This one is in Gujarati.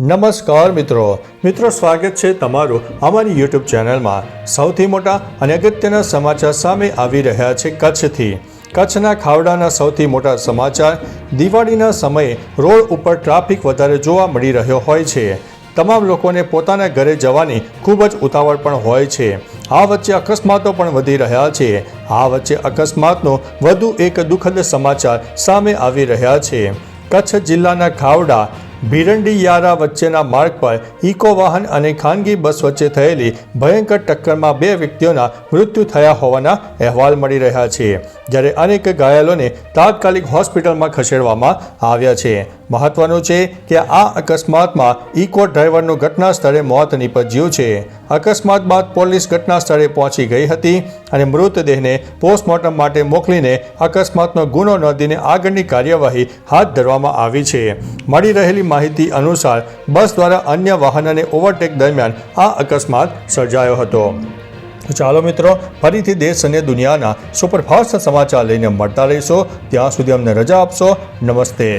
નમસ્કાર મિત્રો સ્વાગત છે તમારું અમારી યુટ્યુબ ચેનલમાં। સૌથી મોટા અને અગત્યના સમાચાર સામે આવી રહ્યા છે કચ્છથી। કચ્છના ખાવડાના સૌથી મોટા સમાચાર। દિવાળીના સમયે રોડ ઉપર ટ્રાફિક વધારે જોવા મળી રહ્યો હોય છે। તમામ લોકોને પોતાના ઘરે જવાની ખૂબ જ ઉતાવળ પણ હોય છે। આ વચ્ચે અકસ્માતો પણ વધી રહ્યા છે। આ વચ્ચે અકસ્માતનો વધુ એક દુઃખદ સમાચાર સામે આવી રહ્યા છે। કચ્છ જિલ્લાના ખાવડા ભીરંડીયારા વચ્ચેના માર્ગ પર ઇકો વાહન અને ખાનગી બસ વચ્ચે થયેલી ભયંકર ટક્કરમાં 2 વ્યક્તિઓના મૃત્યુ થયા હોવાના અહેવાલ મળી રહ્યા છે, જ્યારે અનેક ઘાયલોને તાત્કાલિક હોસ્પિટલમાં ખસેડવામાં આવ્યા છે। મહત્વનું છે કે આ અકસ્માતમાં ઇકો ડ્રાઈવરનું ઘટના સ્થળે મોત નીપજ્યું છે। અકસ્માત બાદ પોલીસ ઘટના સ્થળે પહોંચી ગઈ હતી અને મૃતદેહને પોસ્ટમોર્ટમ માટે મોકલીને અકસ્માતનો ગુનો નોંધીને આગળની કાર્યવાહી હાથ ધરવામાં આવી છે। મળી રહેલી માહિતી અનુસાર બસ દ્વારા અન્ય વાહનને ઓવરટેક દરમિયાન આ અકસ્માત સર્જાયો હતો। ચાલો મિત્રો, ફરીથી દેશ અને દુનિયાના સુપરફાસ્ટ સમાચાર લઈને મળતા રહીશો। ત્યાં સુધી અમને રજા આપશો। નમસ્તે।